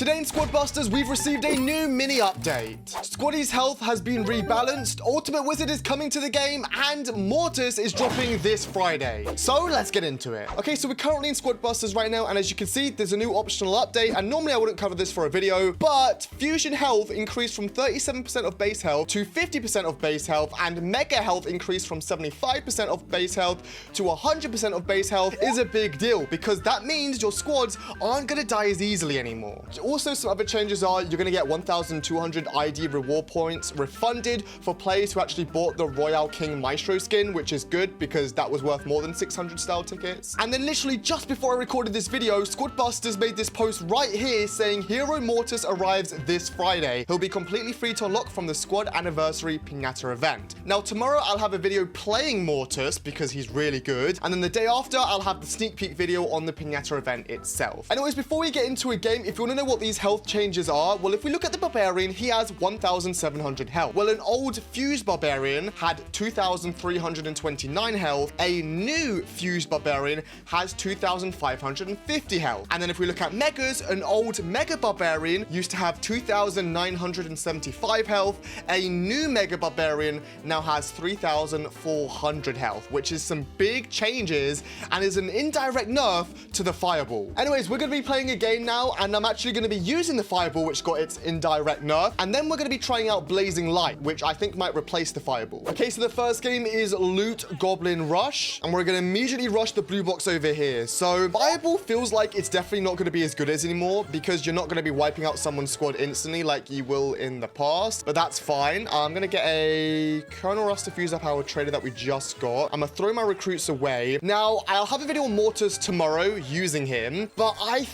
Today in Squad Busters, we've received a new mini update. Squaddy's health has been rebalanced, Ultimate Wizard is coming to the game, and Mortis is dropping this Friday. So let's get into it. Okay, so we're currently in Squad Busters right now, and as you can see, there's a new optional update, and normally I wouldn't cover this for a video, but Fusion health increased from 37% of base health to 50% of base health, and Mega health increased from 75% of base health to 100% of base health is a big deal, because that means your squads aren't gonna die as easily anymore. Also, some other changes are you're going to get 1,200 ID reward points refunded for players who actually bought the Royale King Maestro skin, which is good because that was worth more than 600 style tickets. And then literally just before I recorded this video, Squad Busters made this post right here saying Hero Mortis arrives this Friday. He'll be completely free to unlock from the Squad Anniversary Pinata event. Now, tomorrow I'll have a video playing Mortis because he's really good. And then the day after, I'll have the sneak peek video on the Pinata event itself. Anyways, before we get into a game, if you want to know what these health changes are, well, if we look at the Barbarian, he has 1,700 health. Well, an old Fused Barbarian had 2,329 health. A new Fused Barbarian has 2,550 health. And then if we look at Megas, an old Mega Barbarian used to have 2,975 health. A new Mega Barbarian now has 3,400 health, which is some big changes and is an indirect nerf to the Fireball. Anyways, we're going to be playing a game now, and I'm actually going to be using the Fireball, which got its indirect nerf, and then we're going to be trying out Blazing Light, which I think might replace the Fireball. Okay, so the first game is Loot Goblin Rush, and we're going to immediately rush the blue box over here. So Fireball feels like it's definitely not going to be as good as anymore because you're not going to be wiping out someone's squad instantly like you will in the past, but that's fine. I'm going to get a Colonel Rust Diffuser Power Trader that we just got. I'm going to throw my recruits away. Now, I'll have a video on Mortis tomorrow using him, but I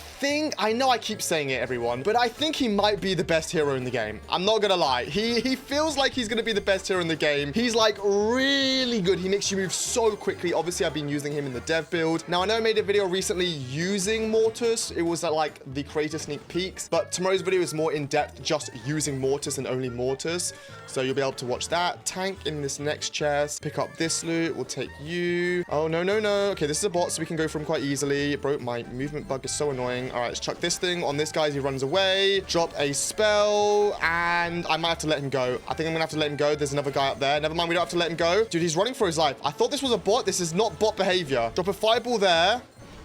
know I keep saying it, everyone, but I think he might be the best hero in the game. I'm not gonna lie. He feels like he's gonna be the best hero in the game. He's like really good. He makes you move so quickly. Obviously, I've been using him in the dev build. Now, I know I made a video recently using Mortis. It was like the creator sneak peeks, but tomorrow's video is more in depth, just using Mortis and only Mortis. So you'll be able to watch that. Tank in this next chest. Pick up this loot. We'll take you. Oh, no, no, no. Okay, this is a bot, so we can go for him quite easily. Bro, my movement bug is so annoying. All right, let's chuck this thing on this guy as he runs away. Drop a spell, and I might have to let him go. I think I'm gonna have to let him go. There's another guy up there. Never mind, we don't have to let him go. Dude, he's running for his life. I thought this was a bot. This is not bot behavior. Drop a fireball there.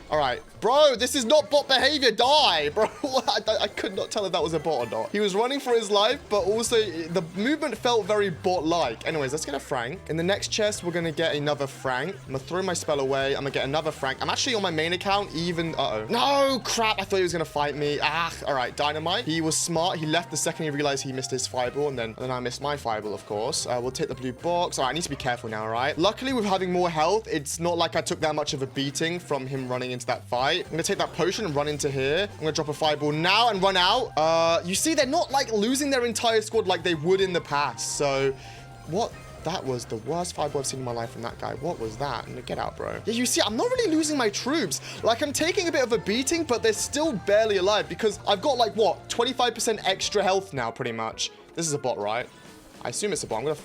All right. Bro, this is not bot behavior. Die, bro. I could not tell if that was a bot or not. He was running for his life, but also the movement felt very bot-like. Anyways, let's get a Frank. In the next chest, we're going to get another Frank. I'm going to throw my spell away. I'm going to get another Frank. I'm actually on my main account even... Uh-oh. No, crap. I thought he was going to fight me. Ah, all right. Dynamite. He was smart. He left the second he realized he missed his fireball, and then I missed my fireball, of course. We'll take the blue box. All right, I need to be careful now, all right? Luckily, with having more health, it's not like I took that much of a beating from him running into that fight. I'm going to take that potion and run into here. I'm going to drop a fireball now and run out. You see, they're not like losing their entire squad like they would in the past. So what? That was the worst fireball I've seen in my life from that guy. What was that? Get out, bro. Yeah, you see, I'm not really losing my troops. Like, I'm taking a bit of a beating, but they're still barely alive because I've got like, what, 25% extra health now, pretty much. This is a bot, right? I assume it's a bot. I'm going to...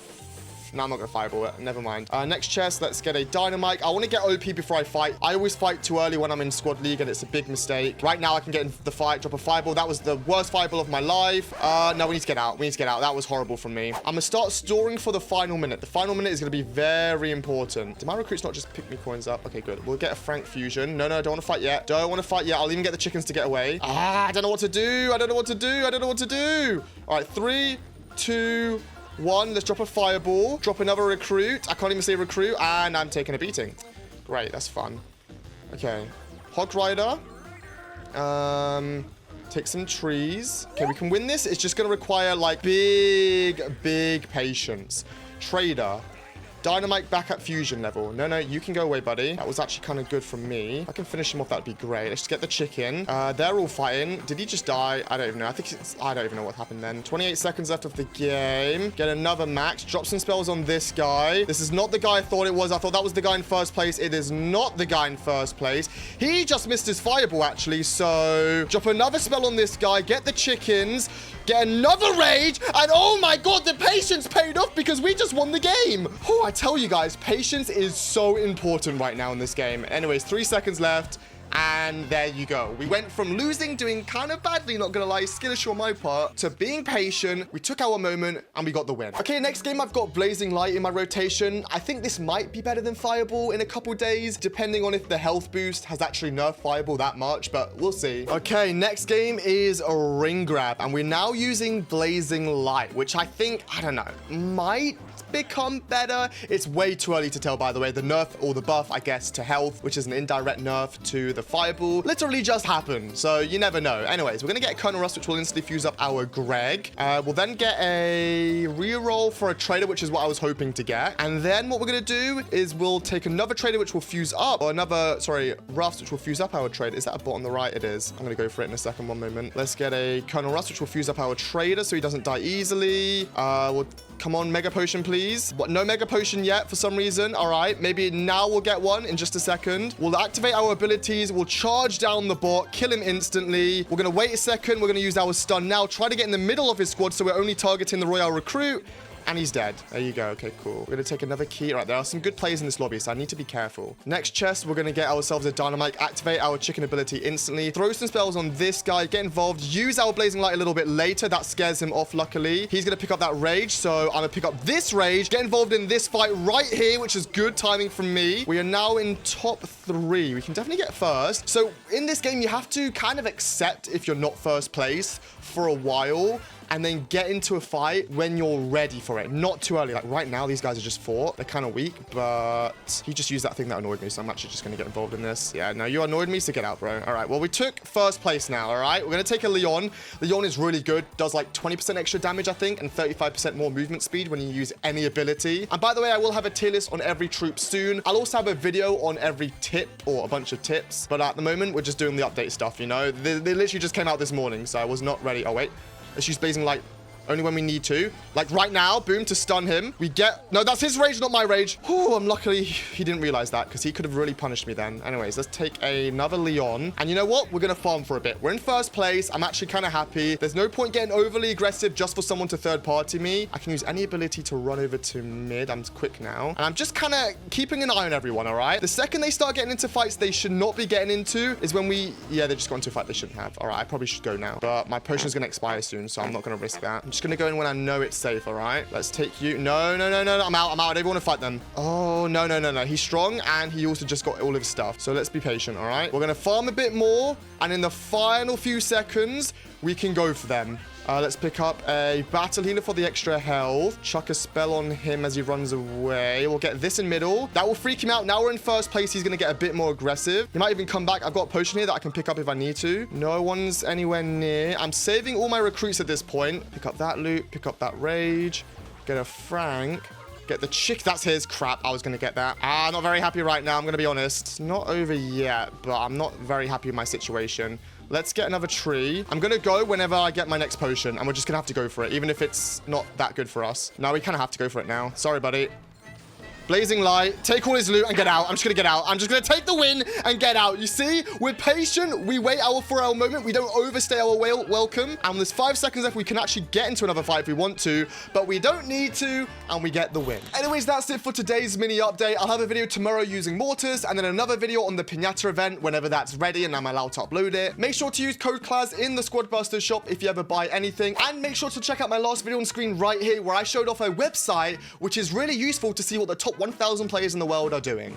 No, I'm not going to fireball it. Never mind. Next chest, let's get a dynamite. I want to get OP before I fight. I always fight too early when I'm in squad league, and it's a big mistake. Right now, I can get in the fight, drop a fireball. That was the worst fireball of my life. No, we need to get out. We need to get out. That was horrible from me. I'm going to start storing for the final minute. The final minute is going to be very important. Did my recruits not just pick me coins up? Okay, good. We'll get a Frank fusion. No, no, don't want to fight yet. Don't want to fight yet. I'll even get the chickens to get away. I don't know what to do. I don't know what to do. I don't know what to do. All right, 3, 2, 1. Let's drop a fireball. Drop another recruit. I can't even say recruit. And I'm taking a beating. Great. That's fun. Okay. Hog Rider. Take some trees. Okay, we can win this. It's just going to require, like, big patience. Trader. Dynamite back at fusion level. No, no, you can go away, buddy. That was actually kind of good from me. If I can finish him off, that'd be great. Let's just get the chicken. They're all fighting. Did he just die? I don't even know. I don't even know what happened then. 28 seconds left of the game. Get another max. Drop some spells on this guy. This is not the guy I thought it was. I thought that was the guy in first place. It is not the guy in first place. He just missed his fireball, actually. So drop another spell on this guy. Get the chickens. Get another rage. And oh my god, the patience paid off because we just won the game. Oh, I tell you guys, patience is so important right now in this game. Anyways, 3 seconds left. And there you go. We went from losing, doing kind of badly, not gonna lie, skill issue on my part, to being patient. We took our moment and we got the win. Okay, next game I've got Blazing Light in my rotation. I think this might be better than Fireball in a couple days, depending on if the health boost has actually nerfed Fireball that much, but we'll see. Okay, next game is a Ring Grab, and we're now using Blazing Light, which I think, I don't know, might become better. It's way too early to tell, by the way. The nerf or the buff, I guess, to health, which is an indirect nerf to the Fireball, literally just happened, so you never know. Anyways, we're gonna get a Colonel Russ, which will instantly fuse up our Greg. We'll then get a reroll for a trader, which is what I was hoping to get. And then what we're gonna do is we'll take another trader, which will fuse up, or another, sorry, Russ, which will fuse up our trader. Is that a bot on the right? It is. I'm gonna go for it in a second. One moment. Let's get a Colonel Russ, which will fuse up our trader so he doesn't die easily. We'll come on, Mega Potion, please. What? No Mega Potion yet for some reason. All right, maybe now we'll get one in just a second. We'll activate our abilities. We'll charge down the bot, kill him instantly. We're going to wait a second. We're going to use our stun now. Try to get in the middle of his squad so we're only targeting the Royale Recruit. And he's dead. There you go. Okay, cool. We're going to take another key. All right, there are some good players in this lobby, so I need to be careful. Next chest, we're going to get ourselves a Dynamite, activate our chicken ability instantly, throw some spells on this guy, get involved, use our Blazing Light a little bit later. That scares him off, luckily. He's going to pick up that Rage, so I'm going to pick up this Rage, get involved in this fight right here, which is good timing from me. We are now in top 3. We can definitely get first. So in this game, you have to kind of accept if you're not first place for a while, and then get into a fight when you're ready for it. Not too early. Like right now, these guys are just fought. They're kind of weak, but he just used that thing that annoyed me, so I'm actually just going to get involved in this. Yeah, no, you annoyed me, so get out, bro. All right, well, we took first place now, all right? We're going to take a Leon. Leon is really good. Does like 20% extra damage, I think, and 35% more movement speed when you use any ability. And by the way, I will have a tier list on every troop soon. I'll also have a video on every tip or a bunch of tips, but at the moment, we're just doing the update stuff, you know? They literally just came out this morning, so I was not ready. Oh, wait. Let's use Blazing Light only when we need to. Like right now, boom, to stun him. We get... No, that's his rage, not my rage. Oh, I'm luckily he didn't realize that because he could have really punished me then. Anyways, let's take another Leon. And you know what? We're going to farm for a bit. We're in first place. I'm actually kind of happy. There's no point getting overly aggressive just for someone to third party me. I can use any ability to run over to mid. I'm quick now. And I'm just kind of keeping an eye on everyone, all right? The second they start getting into fights they should not be getting into is when we... Yeah, they just got into a fight they shouldn't have. All right, I probably should go now. But my potion is going to expire soon, so I'm not going to risk that. I'm just going to go in when I know it's safe, all right? Let's take you. No, no, no, no, no. I'm out. I don't want to fight them. Oh, no, no, no, no. He's strong, and he also just got all of his stuff. So let's be patient, all right? We're going to farm a bit more, and in the final few seconds, we can go for them. Let's pick up a Battle Healer for the extra health. Chuck a spell on him as he runs away. We'll get this in middle. That will freak him out. Now we're in first place. He's going to get a bit more aggressive. He might even come back. I've got a potion here that I can pick up if I need to. No one's anywhere near. I'm saving all my recruits at this point. Pick up that loot. Pick up that rage. Get a Frank. Get the chick. That's his. Crap. I was going to get that. Not very happy right now. I'm going to be honest. It's not over yet, but I'm not very happy with my situation. Let's get another tree. I'm going to go whenever I get my next potion, and we're just going to have to go for it, even if it's not that good for us. No, we kind of have to go for it now. Sorry, buddy. Blazing Light, take all his loot and get out. I'm just going to get out. I'm just going to take the win and get out. You see, we're patient. We wait for our moment. We don't overstay our welcome. And there's 5 seconds left. We can actually get into another fight if we want to, but we don't need to, and we get the win. Anyways, that's it for today's mini update. I'll have a video tomorrow using Mortis, and then another video on the Pinata event whenever that's ready and I'm allowed to upload it. Make sure to use code Claz in the Squadbusters shop if you ever buy anything, and make sure to check out my last video on screen right here where I showed off a website which is really useful to see what the top 1,000 players in the world are doing.